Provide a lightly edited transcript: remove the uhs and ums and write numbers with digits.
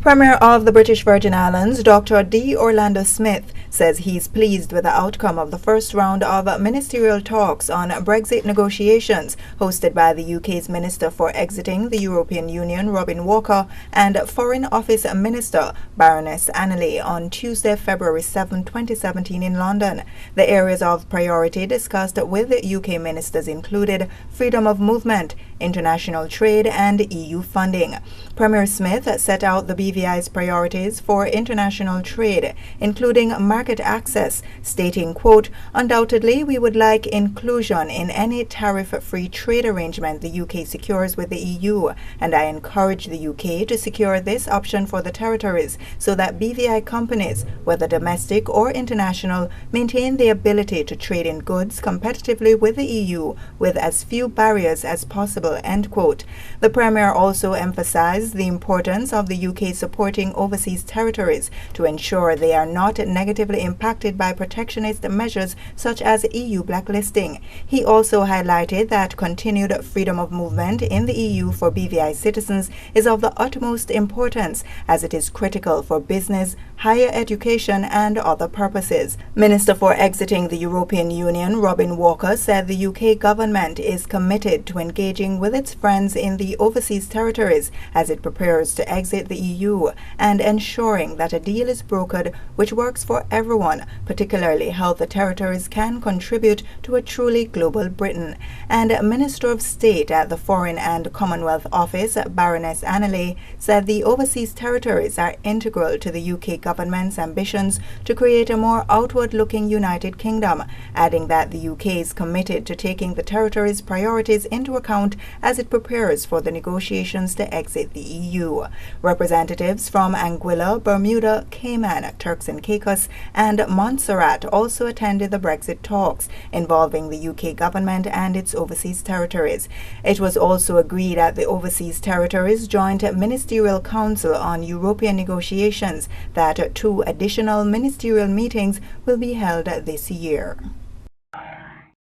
Premier of the British Virgin Islands, Dr. D. Orlando Smith, says he's pleased with the outcome of the first round of ministerial talks on Brexit negotiations hosted by the UK's Minister for Exiting the European Union, Robin Walker, and Foreign Office Minister Baroness Annelly on Tuesday, February 7, 2017 in London. The areas of priority discussed with UK ministers included freedom of movement, international trade, and EU funding. Premier Smith set out the BVI's priorities for international trade, including market access, stating, quote, "Undoubtedly, we would like inclusion in any tariff-free trade arrangement the UK secures with the EU, and I encourage the UK to secure this option for the territories so that BVI companies, whether domestic or international, maintain the ability to trade in goods competitively with the EU with as few barriers as possible," end quote. The Premier also emphasized the importance of the UK supporting overseas territories to ensure they are not negatively impacted by protectionist measures such as EU blacklisting. He also highlighted that continued freedom of movement in the EU for BVI citizens is of the utmost importance, as it is critical for business, higher education, and other purposes. Minister for Exiting the European Union, Robin Walker, said the UK government is committed to engaging with its friends in the overseas territories as it prepares to exit the EU, and ensuring that a deal is brokered which works for everyone, particularly how the territories can contribute to a truly global Britain. And Minister of State at the Foreign and Commonwealth Office, Baroness Annelly, said the overseas territories are integral to the UK government's ambitions to create a more outward-looking United Kingdom, adding that the UK is committed to taking the territories' priorities into account as it prepares for the negotiations to exit the EU. Representatives from Anguilla, Bermuda, Cayman, Turks and Caicos, and Montserrat also attended the Brexit talks involving the UK government and its overseas territories. It was also agreed at the Overseas Territories Joint Ministerial Council on European Negotiations that 2 additional ministerial meetings will be held this year.